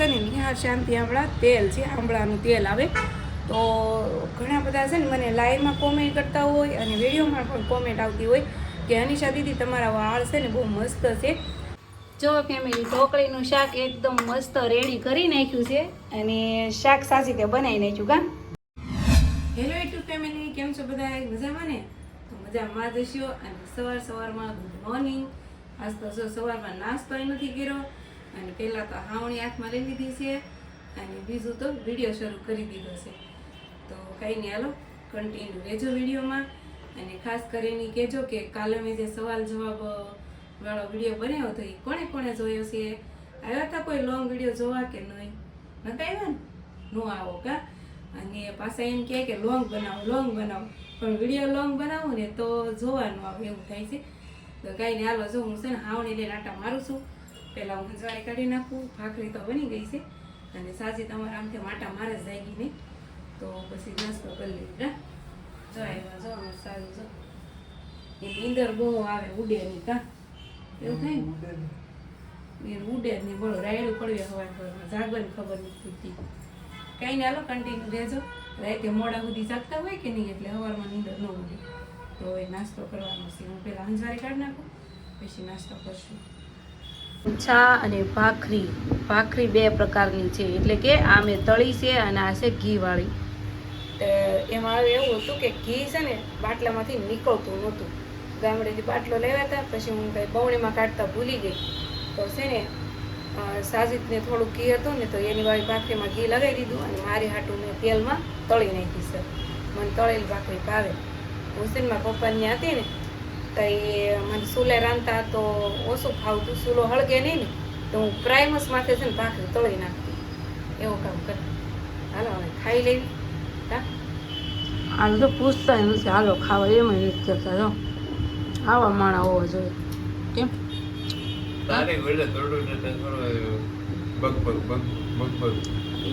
નિહાર શાંતિ આંબળા તેલ છે, આંબળાનું તેલ આવે તો ઘણા બધા છે ને મને લાઈવમાં કોમેન્ટ કરતા હોય અને વિડીયોમાં પણ કોમેન્ટ આવતી હોય કે અનિશા દીદી તમારા વાળ છે ને બહુ મસ્ત છે. જો ફેમિલી ઢોકળીનું શાક એકદમ મસ્ત રેડી કરી નાખ્યું છે અને શાક સાચી તે બનાવી નાખ્યું કા. હેલો યુટ્યુબ ફેમિલી, કેમ છો બધા? મજામાં ને? તો મજામાં જ હશો. અને સવારમાં ગુડ મોર્નિંગ. આજ તો સવારમાં નાસ્તો નથી કર્યો અને પહેલાં તો હાવણી હાથમાં લઈ લીધી છે અને બીજું તો વિડીયો શરૂ કરી દીધો છે. તો કંઈ નહીં, હાલો કન્ટિન્યુ રહેજો વિડીયોમાં. અને ખાસ કરીને કહેજો કે કાલે મેં જે સવાલ જવાબ વાળો વિડીયો બનાવ્યો હતો એ કોણે કોણે જોયો છે? આવ્યા હતા કોઈ લોંગ વિડીયો જોવા કે નહીં? નતા આવ્યા ને? નો આવો કા. અને પાછા એમ કહે કે લોંગ બનાવો પણ વિડીયો લોંગ બનાવું ને તો જોવાનું આવે એવું થાય છે. તો કાંઈ નહીં, હાલો જો હું છે ને હાવણી લઈને આટા મારું છું. પહેલાં હું હંજવાળી કાઢી નાખું. ભાખરી તો બની ગઈ છે અને સાજી તમારા આમથી માટા મારે જ જાગી નહીં તો પછી નાસ્તો કરી લીધા. જો આવ્યા જો અમારે સારું જો એ નીંદર બહુ આવે ઉડે નહીં કા એવું થાય ને એ ઉડે જ નહીં. બોલો રાયડું પડવે હવા જાગવાની ખબર નથી પડતી. કાંઈ નહીં, હાલો કન્ટિન્યુ રહેજો. રાતે મોડા સુધી જાગતા હોય કે નહીં એટલે સવારમાં નીંદર ન ઉડે. તો હવે નાસ્તો કરવાનો છે. હું પહેલાં હંજવાળી કાઢી નાખું પછી નાસ્તો કરશું. ચા અને ભાખરી બે પ્રકારની છે, એટલે કે આ મેં તળી છે અને આ છે ઘીવાળી. એમાં એવું હતું કે ઘી છે ને બાટલામાંથી નીકળતું નહોતું. ગામડેથી બાટલો લેવા હતા, પછી હું કંઈ બવણીમાં કાઢતા ભૂલી ગઈ તો છે ને સાજીદને થોડુંક ઘી હતું ને તો એની વાળી ભાખરીમાં ઘી લગાવી દીધું અને મારી હાટું મેં તેલમાં તળી નાખી છે. મને તળેલી ભાખરી ભાવે. હુસેનમાં પપ્પાની હતી ને તો એ મને ચૂલે રાંધતા તો ઓછું ખાવતું, ચૂલો હળગે નહીં ને તો હું પ્રાઇમસ માથે છે ને ભાખરી તળી નાખતી. એવું કામ કર. હાલો હવે ખાઈ લેવી કા. હાલ તો પૂછતા નથી, હાલો ખાવા એમાં નથી કરતા. જો આવા માણા હોવા જોઈએ. કેમ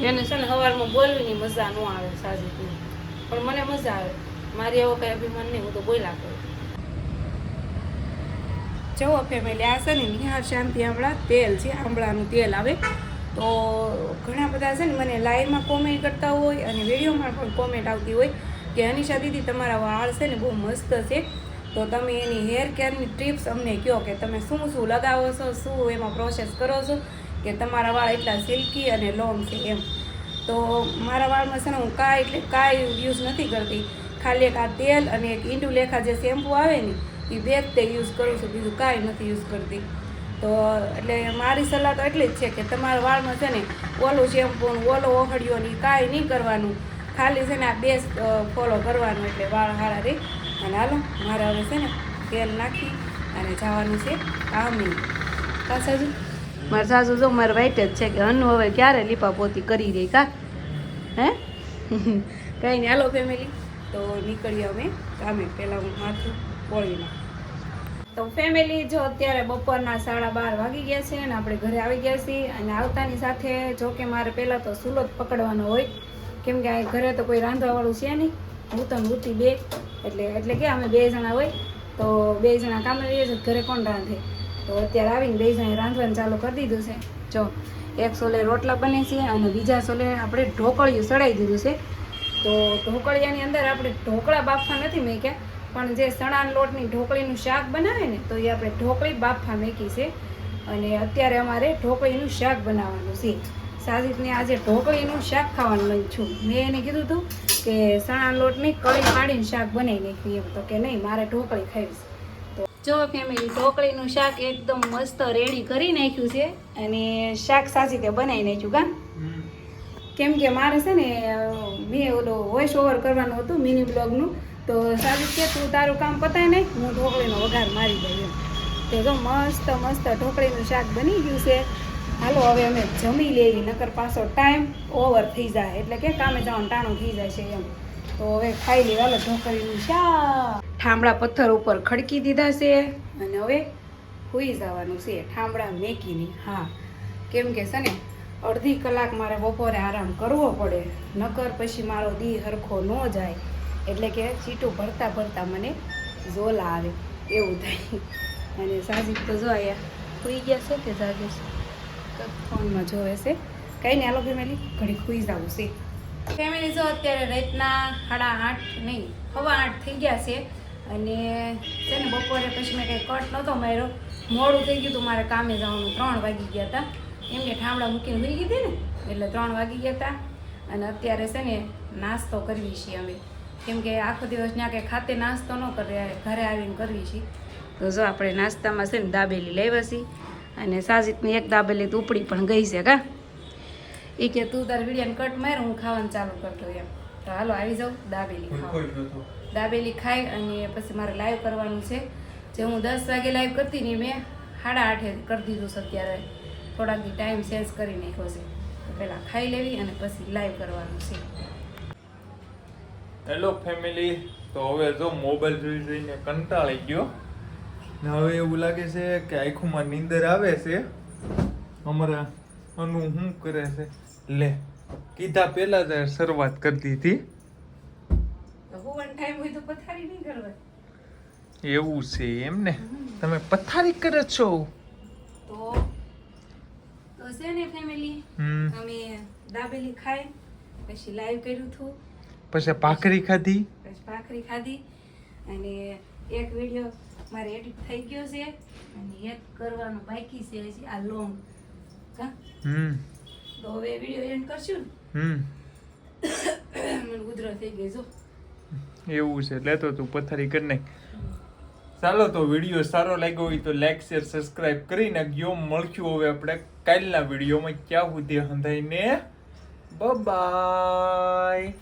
એને છે ને સવારમાં બોલવીની મજા ન આવે સાજી, પણ મને મજા આવે. મારી એવો કઈ અભિમાન નહીં, હું તો બોલ્યા કરું. જવો ફેમિલી, આ છે ને નિહાર શાંતિ આંબળા તેલ છે, આંબળાનું તેલ આવે તો ઘણા બધા છે ને મને લાઈવમાં કોમેન્ટ કરતા હોય અને વિડીયોમાં પણ કોમેન્ટ આવતી હોય કે અનિશા દીદી તમારા વાળ છે ને બહુ મસ્ત છે તો તમે એની હેર કેરની ટિપ્સ અમને કહો કે તમે શું શું લગાવો છો, શું એમાં પ્રોસેસ કરો છો કે તમારા વાળ એટલા સિલ્કી અને લોંગ છે એમ. તો મારા વાળમાં છે ને હું કાંઈ યુઝ નથી કરતી. ખાલી એક આ તેલ અને એક ઈંડુલેખા જે શેમ્પૂ આવે ને એ બે જ તે યુઝ કરું છું, બીજું કાંઈ નથી યુઝ કરતી. તો એટલે મારી સલાહ તો એટલી જ છે કે તમારા વાળમાં છે ને ઓલું શેમ્પૂ ઓલો ઓહળિયો ને કાંઈ નહીં કરવાનું, ખાલી છે ને આ બે ફોલો કરવાનું એટલે વાળ હારા રહે. અને હાલો મારે હવે છે ને તેલ નાખી અને જવાનું છે કામે. કા સાજુ? મારે સાસુ જો મારે વાઈટ જ છે કે અન્નુ હવે ક્યારે લીપા પોતી કરી રહી કા હે. કંઈ નહીં, હાલો ફેમિલી તો નીકળીએ અમે કામે. પહેલાં હું માથું પોળી નાખું. તો ફેમિલી જો અત્યારે બપોરના 12:30 વાગી ગયા છે અને આપણે ઘરે આવી ગયા છીએ. અને આવતાની સાથે જો કે મારે પહેલાં તો ચૂલો જ પકડવાનો હોય કેમ કે ઘરે તો કોઈ રાંધવાવાળું છે નહીં. હું તો મૂર્તિ બે એટલે કે અમે 2 જણા હોય તો 2 જણા કામે રહીએ છીએ, ઘરે કોણ રાંધે. તો અત્યારે આવીને 2 જણા રાંધવાનું ચાલુ કરી દીધું છે. જો એક સોલે રોટલા બને છે અને બીજા સોલે આપણે ઢોકળિયું સડાઈ દીધું છે. તો ઢોકળિયાની અંદર આપણે ઢોકળા બાફા નથી મેક્યા, પણ જે ચણાના લોટની ઢોકળીનું શાક બનાવે ને તો એ આપણે ઢોકળી બાફા મેકી છે. અને અત્યારે અમારે ઢોકળીનું શાક બનાવવાનું છે. સાજીદને આજે ઢોકળીનું શાક ખાવાનું લઈ છું. મેં એને કીધું હતું કે ચણાના લોટની કળી પાડીને શાક બનાવી નાખ્યું એમ, તો કે નહીં મારે ઢોકળી ખાવી છે. તો જો ફેમિલી ઢોકળીનું શાક એકદમ મસ્ત રેડી કરી નાખ્યું છે અને શાક સાચી તે બનાવી નાખ્યું કા. કેમ કે મારે છે ને મેં ઓલો વોઇસ ઓવર કરવાનું હતું મિની બ્લોગનું. તો સાજુ કે તું તારું કામ પતાય નહીં, હું ઢોકળીનો વઘાર મારી દઉં એમ. તો જો મસ્ત ઢોકળીનું શાક બની ગયું છે. હાલો હવે અમે જમી લેવી, નકર પાછો ટાઈમ ઓવર થઈ જાય એટલે કે કામે જવાનું ટાણું થઈ જાય છે એમ. તો હવે ખાઈ લેવા. હાલો ઢોકળીનું શાક. ઠામડા પથ્થર ઉપર ખડકી દીધા છે અને હવે સૂઈ જવાનું છે ઠામડા મેકીને. હા, કેમ કે છે ને અડધી કલાક મારે બપોરે આરામ કરવો પડે, નકર પછી મારો દી હરખો ન જાય. એટલે કે ચીટું ભરતા મને ઝોલા આવે એવું થાય. અને સાજીદ તો જો અહીંયા સૂઈ ગયા છે કે જાગે છે, ફોનમાં જોવે છે. કંઈ નહીં, હાલો ફેમિલી ઘડી ખુઈ જવું છે. ફેમિલી જો અત્યારે રાતના 8:30 નહીં 8:15 થઈ ગયા છે અને છે ને બપોરે પછી મેં કંઈ કટ નહોતો માર્યો, મોડું થઈ ગયું હતું મારે કામે જવાનું. 3 વાગી ગયા હતા, એમને ઠામડા મૂકીને હોઈ ગઈ હતી ને એટલે 3 વાગી ગયા હતા. અને અત્યારે છે ને નાસ્તો કરવી છીએ અમે, કેમ કે આખો દિવસ ત્યાં કંઈ ખાતે નાસ્તો ન કરે, ઘરે આવીને કરવી છીએ. તો જો આપણે નાસ્તામાં છે ને દાબેલી લાવ્યા છીએ અને સાજીદની એક દાબેલી તો ઉપડી પણ ગઈ છે કા. એ કે તું તાર વિડીયોને કટ માર, હું ખાવાનું ચાલુ કરતો એમ. તો હાલો આવી જાઉં દાબેલી ખાવા. દાબેલી ખાઈ અને પછી મારે લાઈવ કરવાનું છે. જે હું 10 વાગે લાઈવ કરતી ને મેં 8:30 કરી દીધું છે. અત્યારે થોડાક દી ટાઈમ ચેન્જ કરી નાખ્યો છે. તો પહેલાં ખાઈ લેવી અને પછી લાઈવ કરવાનું છે. હેલો ફેમિલી, તો હવે જો મોબાઈલ જોઈ જોઈને કંટાળી ગયો ને હવે એવું લાગે છે કે આંખોમાં નીંદર આવે છે. અમારા અનુ શું કરે છે, લે કીધા પહેલા જ શરૂઆત કરી દીધી. ટાઈમ હોય તો પથારી નહીં કરવા. એવું છે એમ ને, તમે પથારી કરો છો? તો છે ને ફેમિલી, અમે દાબેલી ખાઈ પછી લાઈવ કર્યું હતું, પછી ભાખરી ખાધી, પછી ભાખરી ખાધી અને એક વિડીયો મારે એડિટ થઈ ગયો છે અને એક કરવાનો બાકી છે હજી આ લોંગ કા. તો હવે વિડીયો એન્ડ કરશું ને. મને ઉધરસ થઈ ગઈ જો. એવું છે, લેતો તું પથારી કરી નાખ. ચાલો તો વિડીયો સારો લાગ્યો હોય તો લાઈક શેર સબસ્ક્રાઇબ કરી નાખજો. મળશું હવે આપણે કાલના વિડીયોમાં. ક્યાં સુધી હંધાઈને બાય.